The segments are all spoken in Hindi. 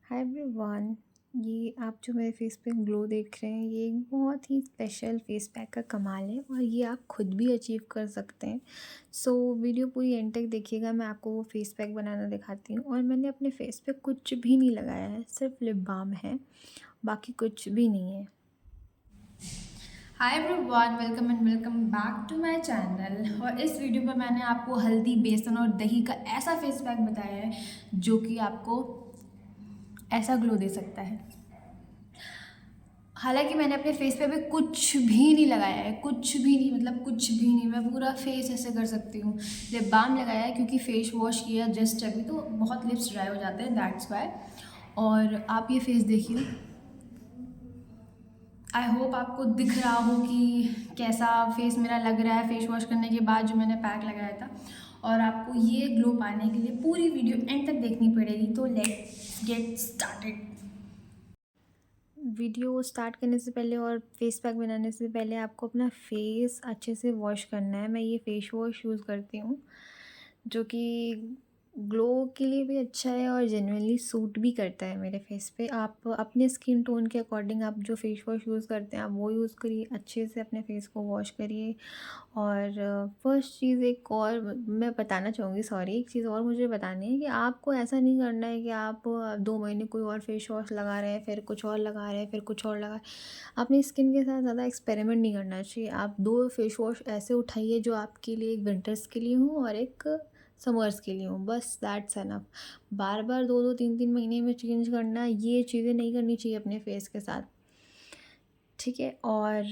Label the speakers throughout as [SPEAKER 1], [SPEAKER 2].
[SPEAKER 1] Hi everyone. ये आप जो मेरे फेस पे ग्लो देख रहे हैं, ये एक बहुत ही स्पेशल फेस पैक का कमाल है और ये आप खुद भी अचीव कर सकते हैं। वीडियो पूरी एंड तक देखिएगा। मैं आपको वो फेस पैक बनाना दिखाती हूँ और मैंने अपने फेस पे कुछ भी नहीं लगाया है, सिर्फ लिप बाम है, बाकी कुछ भी नहीं है।
[SPEAKER 2] Hi everyone, welcome and welcome back to my channel. और इस वीडियो पर मैंने आपको हल्दी, बेसन और दही का ऐसा फेस पैक बताया है जो कि आपको ऐसा ग्लो दे सकता है। हालांकि मैंने अपने फेस पे अभी कुछ भी नहीं लगाया है, कुछ भी नहीं, मतलब कुछ भी नहीं। मैं पूरा फेस ऐसे कर सकती हूँ। लिप बाम लगाया है क्योंकि फेस वॉश किया जस्ट अभी, तो बहुत लिप्स ड्राई हो जाते हैं, दैट्स वाई। और आप ये फेस देखिए। आई होप आपको दिख रहा हो कि कैसा फेस मेरा लग रहा है फेस वॉश करने के बाद जो मैंने पैक लगाया था। और आपको ये ग्लो पाने के लिए पूरी वीडियो एंड तक देखनी पड़ेगी, तो let's get started.
[SPEAKER 1] Video start करने से पहले और फेस पैक बनाने से पहले आपको अपना फेस अच्छे से वॉश करना है। मैं ये फेस वॉश यूज़ करती हूँ जो कि ग्लो के लिए भी अच्छा है और जेन्युइनली सूट भी करता है मेरे फेस पे। आप अपने स्किन टोन के अकॉर्डिंग आप जो फेस वॉश यूज़ करते हैं आप वो यूज़ करिए, अच्छे से अपने फेस को वॉश करिए। और फर्स्ट चीज़ एक और मैं बताना चाहूँगी, सॉरी, एक चीज़ और मुझे बतानी है कि आपको ऐसा नहीं करना है कि आप 2 महीने कोई और फेस वॉश लगा रहे हैं, फिर कुछ और लगा रहे हैं, फिर कुछ और लगा। अपनी स्किन के साथ ज़्यादा एक्सपेरिमेंट नहीं करना चाहिए। आप 2 फेस वॉश ऐसे उठाइए जो आपके लिए एक विंटर्स के लिए हो और एक समर्स के लिए हो, बस दैट्स एनफ। बार बार 2-2 3-3 महीने में चेंज करना, ये चीज़ें नहीं करनी चाहिए अपने फेस के साथ। ठीक है। और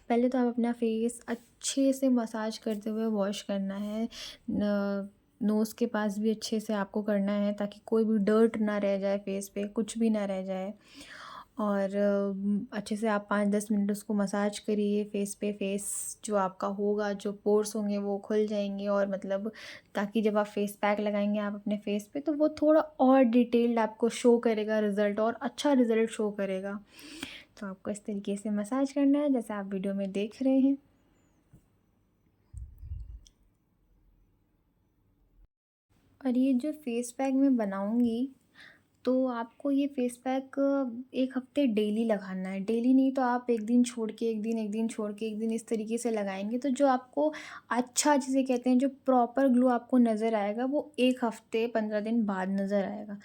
[SPEAKER 1] पहले तो आप अपना फेस अच्छे से मसाज करते हुए वॉश करना है। नोज़ के पास भी अच्छे से आपको करना है ताकि कोई भी डर्ट ना रह जाए फेस पे, कुछ भी ना रह जाए। और अच्छे से आप 5-10 मिनट उसको मसाज करिए फेस पे। फेस जो आपका होगा, जो पोर्स होंगे वो खुल जाएंगे, और मतलब ताकि जब आप फेस पैक लगाएंगे आप अपने फेस पे तो वो थोड़ा और डिटेल्ड आपको शो करेगा रिज़ल्ट, और अच्छा रिज़ल्ट शो करेगा। तो आपको इस तरीके से मसाज करना है जैसे आप वीडियो में देख रहे हैं। और ये जो फेस पैक मैं बनाऊंगी, तो आपको ये फेस पैक 1 हफ्ते डेली लगाना है। डेली नहीं तो आप एक दिन छोड़ के एक दिन, एक दिन छोड़ के एक दिन, इस तरीके से लगाएंगे तो जो आपको अच्छा, जिसे कहते हैं जो प्रॉपर ग्लो आपको नज़र आएगा, वो 1 हफ्ते 15 दिन बाद नज़र आएगा।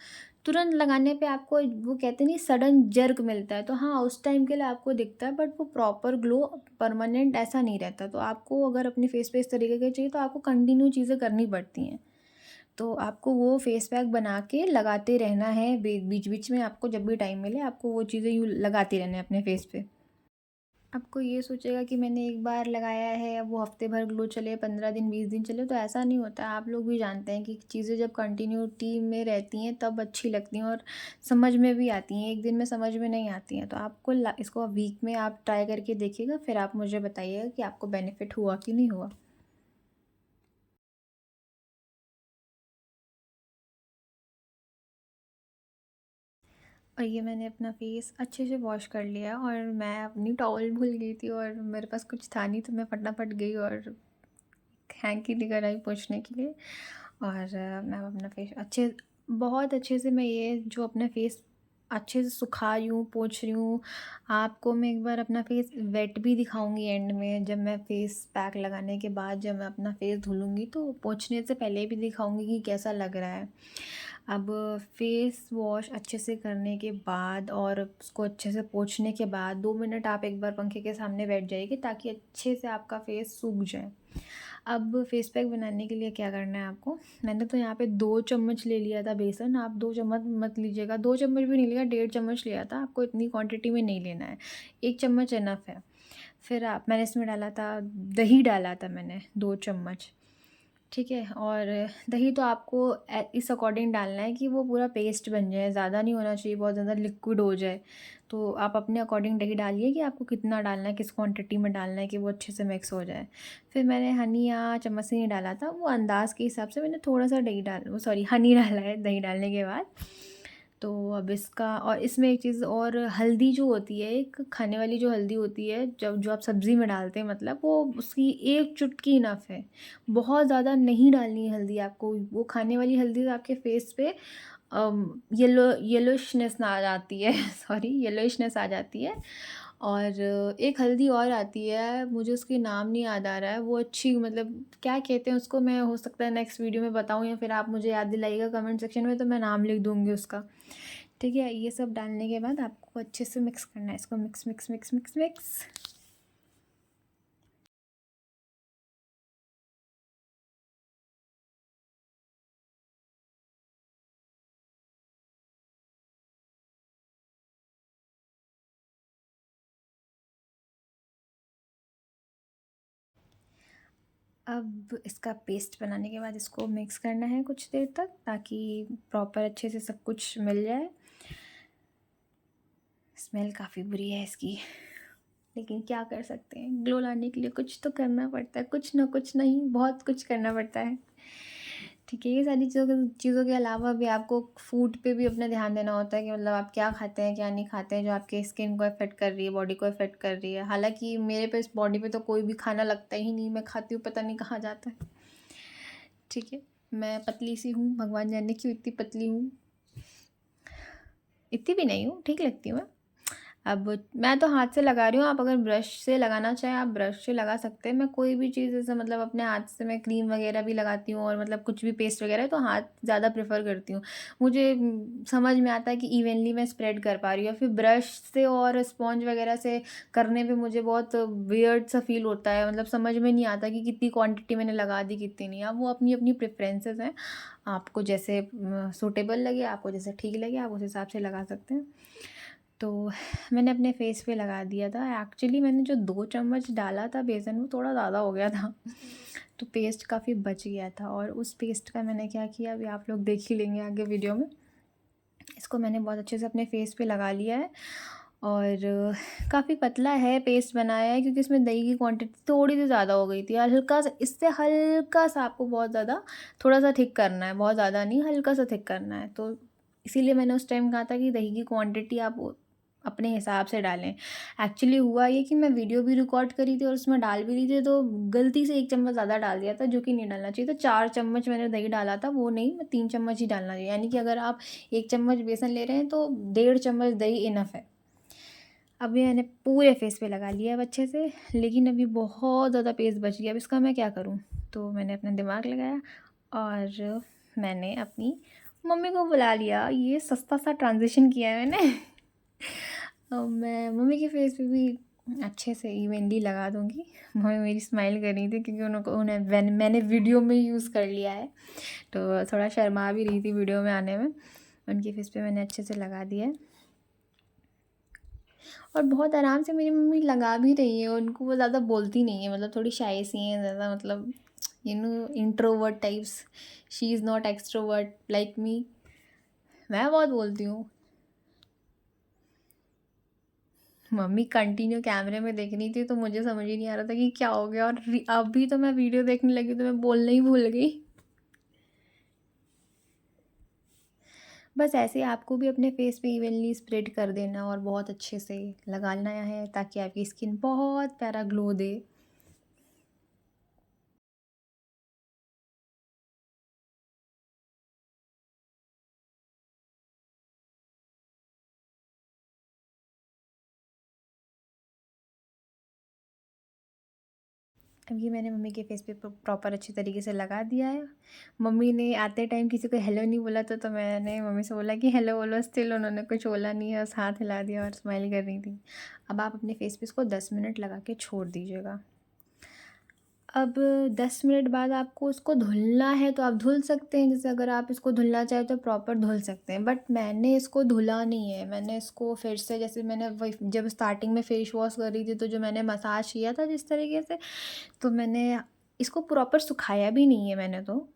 [SPEAKER 1] तुरंत लगाने पे आपको वो कहते नहीं, सडन जर्क मिलता है, तो हाँ उस टाइम के लिए आपको दिखता है, बट वो प्रॉपर ग्लो परमानेंट ऐसा नहीं रहता। तो आपको अगर अपने फेस पे इस तरीके का चाहिए तो आपको कंटिन्यू चीज़ें करनी पड़ती हैं। तो आपको वो फेस पैक बना के लगाते रहना है, बीच बीच में आपको जब भी टाइम मिले आपको वो चीज़ें यूँ लगाते रहना है अपने फेस पे। आपको ये सोचेगा कि मैंने एक बार लगाया है अब वो हफ्ते भर ग्लो चले, 15 दिन 20 दिन चले, तो ऐसा नहीं होता है। आप लोग भी जानते हैं कि चीज़ें जब कंटिन्यूटी में रहती हैं तब अच्छी लगती हैं और समझ में भी आती हैं। एक दिन में समझ में नहीं आती हैं, तो आपको इसको वीक में आप ट्राई करके देखिएगा, फिर आप मुझे बताइएगा कि आपको बेनिफिट हुआ कि नहीं हुआ। और ये मैंने अपना फेस अच्छे से वॉश कर लिया और मैं अपनी टॉवल भूल गई थी और मेरे पास कुछ था नहीं, तो मैं फटाफट गई और हैंकी लेकर आई पोंछने के लिए। और मैं अपना फेस बहुत अच्छे से मैं ये जो अपना फेस अच्छे से सुखा रही हूँ, पोंछ रही हूँ। आपको मैं एक बार अपना फेस वेट भी दिखाऊंगी एंड में, जब मैं फेस पैक लगाने के बाद जब मैं अपना फेस धुलूंगी तो पोंछने से पहले भी दिखाऊंगी कि कैसा लग रहा है। अब फेस वॉश अच्छे से करने के बाद और उसको अच्छे से पोंछने के बाद 2 मिनट आप एक बार पंखे के सामने बैठ जाइए ताकि अच्छे से आपका फेस सूख जाए। अब फेस पैक बनाने के लिए क्या करना है आपको, मैंने तो यहाँ पे 2 चम्मच ले लिया था बेसन। आप 2 चम्मच मत लीजिएगा, 2 चम्मच भी नहीं लिया, 1.5 चम्मच लिया था। आपको इतनी क्वांटिटी में नहीं लेना है, 1 चम्मच इनफ है। फिर मैंने इसमें डाला था दही, डाला था मैंने 2 चम्मच। ठीक है। और दही तो आपको इस अकॉर्डिंग डालना है कि वो पूरा पेस्ट बन जाए, ज़्यादा नहीं होना चाहिए, बहुत ज़्यादा लिक्विड हो जाए। तो आप अपने अकॉर्डिंग दही डालिए कि आपको कितना डालना है, किस क्वांटिटी में डालना है कि वो अच्छे से मिक्स हो जाए। फिर मैंने हनी या चम्मच से नहीं डाला था, वो अंदाज़ के हिसाब से मैंने थोड़ा सा दही डाल वो सॉरी हनी डाला है दही डालने के बाद। तो अब इसका, और इसमें एक चीज़ और, हल्दी जो होती है, एक खाने वाली जो हल्दी होती है जब जो आप सब्ज़ी में डालते हैं, मतलब वो उसकी 1 चुटकी इनफ है। बहुत ज़्यादा नहीं डालनी है हल्दी आपको। वो खाने वाली हल्दी आपके फेस पे येलोइशनेस ना आ जाती है सॉरी येलोइशनेस आ जाती है। और एक हल्दी और आती है, मुझे उसके नाम नहीं याद आ रहा है, वो अच्छी मतलब क्या कहते हैं उसको, मैं हो सकता है नेक्स्ट वीडियो में बताऊँ या फिर आप मुझे याद दिलाइएगा कमेंट सेक्शन में, तो मैं नाम लिख दूँगी उसका। ठीक है, ये सब डालने के बाद आपको अच्छे से मिक्स करना है इसको, mix mix mix mix mix. अब इसका पेस्ट बनाने के बाद इसको मिक्स करना है कुछ देर तक, ताकि प्रॉपर अच्छे से सब कुछ मिल जाए। स्मेल काफ़ी बुरी है इसकी, लेकिन क्या कर सकते हैं, ग्लो लाने के लिए कुछ तो करना पड़ता है, कुछ ना कुछ नहीं बहुत कुछ करना पड़ता है। ठीक है, ये सारी चीज़ों के अलावा भी आपको फूड पे भी अपना ध्यान देना होता है कि मतलब आप क्या खाते हैं क्या नहीं खाते हैं, जो आपके स्किन को अफेक्ट कर रही है, बॉडी को अफेक्ट कर रही है। हालांकि मेरे पे इस बॉडी पे तो कोई भी खाना लगता ही नहीं, मैं खाती हूँ पता नहीं कहाँ जाता है। ठीक है, मैं पतली सी हूँ, भगवान जाने क्यों इतनी पतली हूँ, इतनी भी नहीं हूँ, ठीक लगती हूँ मैं। अब मैं तो हाथ से लगा रही हूँ, आप अगर ब्रश से लगाना चाहें आप ब्रश से लगा सकते हैं। मैं कोई भी चीज़ जैसे मतलब अपने हाथ से मैं क्रीम वगैरह भी लगाती हूँ, और मतलब कुछ भी पेस्ट वगैरह है तो हाथ ज़्यादा प्रेफर करती हूँ। मुझे समझ में आता है कि इवनली मैं स्प्रेड कर पा रही हूँ। फिर ब्रश से और स्पॉन्ज वगैरह से करने पे मुझे बहुत वियर्ड सा फील होता है, मतलब समझ में नहीं आता कि कितनी क्वांटिटी मैंने लगा दी कितनी नहीं। अब वो अपनी अपनी प्रेफरेंसेस हैं, आपको जैसे सूटेबल लगे, आपको जैसे ठीक लगे आप उस हिसाब से लगा सकते हैं। तो मैंने अपने फेस पे लगा दिया था। एक्चुअली मैंने जो 2 चम्मच डाला था बेसन, वो थोड़ा ज़्यादा हो गया था तो पेस्ट काफ़ी बच गया था, और उस पेस्ट का मैंने क्या किया अभी आप लोग देख ही लेंगे आगे वीडियो में। इसको मैंने बहुत अच्छे से अपने फेस पे लगा लिया है, और काफ़ी पतला है पेस्ट बनाया है, क्योंकि इसमें दही की क्वांटिटी थोड़ी सी ज़्यादा हो गई थी। हल्का सा, इससे हल्का सा आपको बहुत ज़्यादा थोड़ा सा थिक करना है, बहुत ज़्यादा नहीं, हल्का सा थिक करना है। तो इसीलिए मैंने उस टाइम कहा था कि दही की क्वांटिटी आप अपने हिसाब से डालें। एक्चुअली हुआ ये कि मैं वीडियो भी रिकॉर्ड करी थी और उसमें डाल भी रही थी, तो गलती से 1 चम्मच ज़्यादा डाल दिया था, जो कि नहीं डालना चाहिए। तो 4 चम्मच मैंने दही डाला था, वो नहीं, मैं 3 चम्मच ही डालना चाहिए। यानी कि अगर आप 1 चम्मच बेसन ले रहे हैं तो 1.5 चम्मच दही इनफ है। अभी मैंने पूरे फेस पे लगा लिया है अच्छे से, लेकिन अभी बहुत ज़्यादा पेस्ट बच गया। अब इसका मैं क्या करूँ? तो मैंने अपना दिमाग लगाया और मैंने अपनी मम्मी को बुला लिया। ये सस्ता सा ट्रांज़िशन किया है मैंने अब मैं मम्मी के फेस पे भी अच्छे से इवनली लगा दूँगी। मम्मी मेरी स्माइल कर रही थी, क्योंकि मैंने वीडियो में यूज़ कर लिया है, तो थोड़ा शर्मा भी रही थी वीडियो में आने में। उनके फेस पे मैंने अच्छे से लगा दिया है, और बहुत आराम से मेरी मम्मी लगा भी रही है। उनको वो ज़्यादा बोलती नहीं है, मतलब थोड़ी शाय सी हैं ज़्यादा, मतलब introvert types. She is not extrovert like me. मैं बहुत बोलती हूँ। मम्मी कंटिन्यू कैमरे में देख रही थी, तो मुझे समझ ही नहीं आ रहा था कि क्या हो गया, और अभी तो मैं वीडियो देखने लगी तो मैं बोलना ही भूल गई। बस ऐसे आपको भी अपने फेस पे इवनली स्प्रेड कर देना और बहुत अच्छे से लगाना है, ताकि आपकी स्किन बहुत प्यारा ग्लो दे। अब ये मैंने मम्मी के फेस पे प्रॉपर अच्छी तरीके से लगा दिया है। मम्मी ने आते टाइम किसी को हेलो नहीं बोला था, तो मैंने मम्मी से बोला कि हेलो बोलो, स्टिल उन्होंने कुछ बोला नहीं है, बस हाथ हिला दिया और स्माइल कर रही थी। अब आप अपने फेस पे इसको 10 मिनट लगा के छोड़ दीजिएगा। अब 10 मिनट बाद आपको उसको धुलना है, तो आप धुल सकते हैं। जैसे अगर आप इसको धुलना चाहें तो प्रॉपर धुल सकते हैं, बट मैंने इसको धुला नहीं है। मैंने इसको फिर से, जैसे मैंने वही जब स्टार्टिंग में फेस वॉश कर रही थी, तो जो मैंने मसाज किया था जिस तरीके से, तो मैंने इसको प्रॉपर सुखाया भी नहीं है।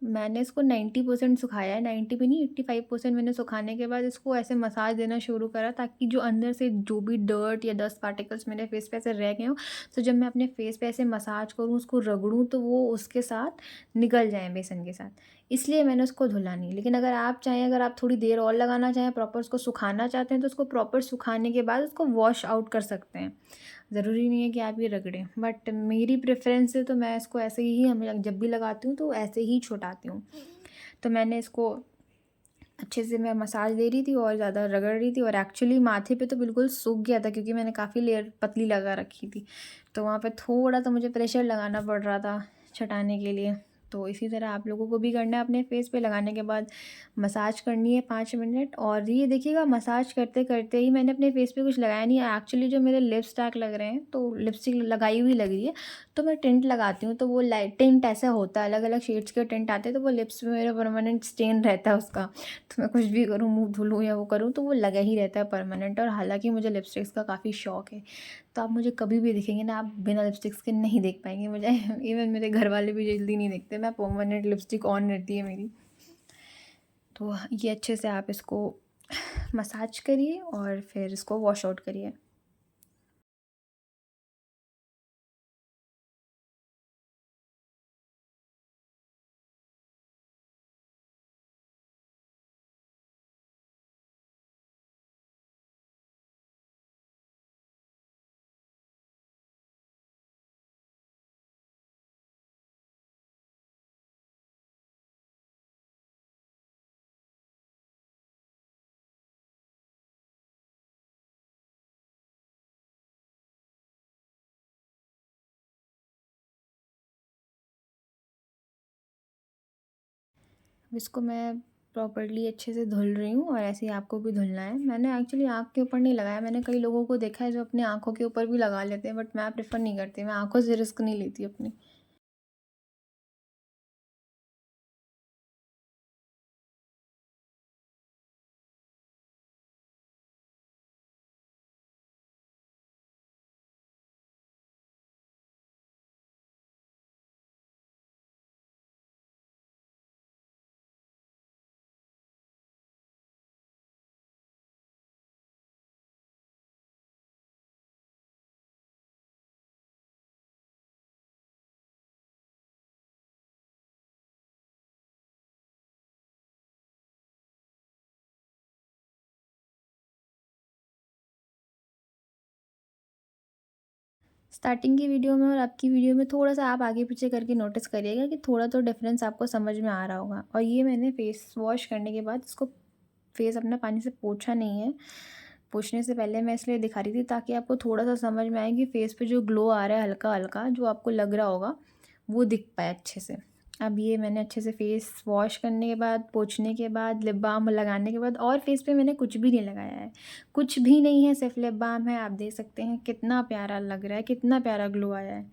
[SPEAKER 1] मैंने इसको 90% सुखाया है, 90 भी नहीं, 85% मैंने सुखाने के बाद इसको ऐसे मसाज देना शुरू करा, ताकि जो अंदर से जो भी डर्ट या डस्ट पार्टिकल्स मेरे फेस पे ऐसे रह गए हों, तो जब मैं अपने फेस पे ऐसे मसाज करूँ, उसको रगड़ूँ, तो वो उसके साथ निकल जाएँ बेसन के साथ। इसलिए मैंने उसको धुला नहीं। लेकिन अगर आप चाहें, अगर आप थोड़ी देर और लगाना चाहें, प्रॉपर उसको सुखाना चाहते हैं, तो उसको प्रॉपर सुखाने के बाद उसको वॉश आउट कर सकते हैं। ज़रूरी नहीं है कि आप ये रगड़ें, बट मेरी प्रेफ़रेंस है, तो मैं इसको ऐसे ही, हम जब भी लगाती हूँ तो ऐसे ही छुटाती हूँ। तो मैंने इसको अच्छे से मैं मसाज दे रही थी और ज़्यादा रगड़ रही थी, और एक्चुअली माथे पे तो बिल्कुल सूख गया था क्योंकि मैंने काफ़ी लेयर पतली लगा रखी थी। तो वहाँ पे थोड़ा तो मुझे प्रेशर लगाना पड़ रहा था छँटाने के लिए। तो इसी तरह आप लोगों को भी करना है। अपने फेस पे लगाने के बाद मसाज करनी है 5 मिनट, और ये देखिएगा मसाज करते-करते ही मैंने अपने फेस पे कुछ लगाया नहीं है। एक्चुअली जो मेरे लिप्स डार्क लग रहे हैं, तो लिपस्टिक लगाई हुई लग रही है, तो मैं टिंट लगाती हूँ, तो वो लाइट टिंट ऐसा होता है, अलग-अलग शेड्स के टिंट आते हैं, तो वो लिप्स पे मेरा परमानेंट स्टेन रहता है उसका। तो मैं कुछ भी करूँ, मुँह धुलूँ या वो करूँ, तो वो लगा ही रहता है परमानेंट। और हालाँकि मुझे लिपस्टिक्स का काफ़ी शौक है, तो आप मुझे कभी भी दिखेंगे ना, आप बिना लिपस्टिक्स के नहीं देख पाएँगे मुझे। इवन मेरे घर वाले भी जल्दी नहीं देखते, मैं परमानेंट लिपस्टिक ऑन रहती है मेरी। तो ये अच्छे से आप इसको मसाज करिए और फिर इसको वॉश आउट करिए। अब इसको मैं प्रॉपर्ली अच्छे से धुल रही हूँ, और ऐसे ही आपको भी धुलना है। मैंने एक्चुअली आँख के ऊपर नहीं लगाया, मैंने कई लोगों को देखा है जो अपनी आँखों के ऊपर भी लगा लेते हैं, बट मैं प्रेफ़र नहीं करती, मैं आँखों से रिस्क नहीं लेती अपनी। स्टार्टिंग की वीडियो में और अब की वीडियो में थोड़ा-सा आप आगे-पीछे करके नोटिस करिएगा कि थोड़ा तो डिफ़रेंस आपको समझ में आ रहा होगा। और ये मैंने फ़ेस वॉश करने के बाद इसको फ़ेस अपना पानी से पोंछा नहीं है। पोंछने से पहले मैं इसलिए दिखा रही थी ताकि आपको थोड़ा-सा समझ में आए कि फ़ेस पे जो ग्लो आ रहा है हल्का-हल्का, जो आपको लग रहा होगा, वो दिख पाए अच्छे से। अब ये मैंने अच्छे से फ़ेस वॉश करने के बाद, पोंछने के बाद, लिप बाम लगाने के बाद, और फ़ेस पे मैंने कुछ भी नहीं लगाया है। कुछ भी नहीं है, सिर्फ़ लिप बाम है। आप देख सकते हैं कितना प्यारा लग रहा है, कितना प्यारा ग्लो आया है।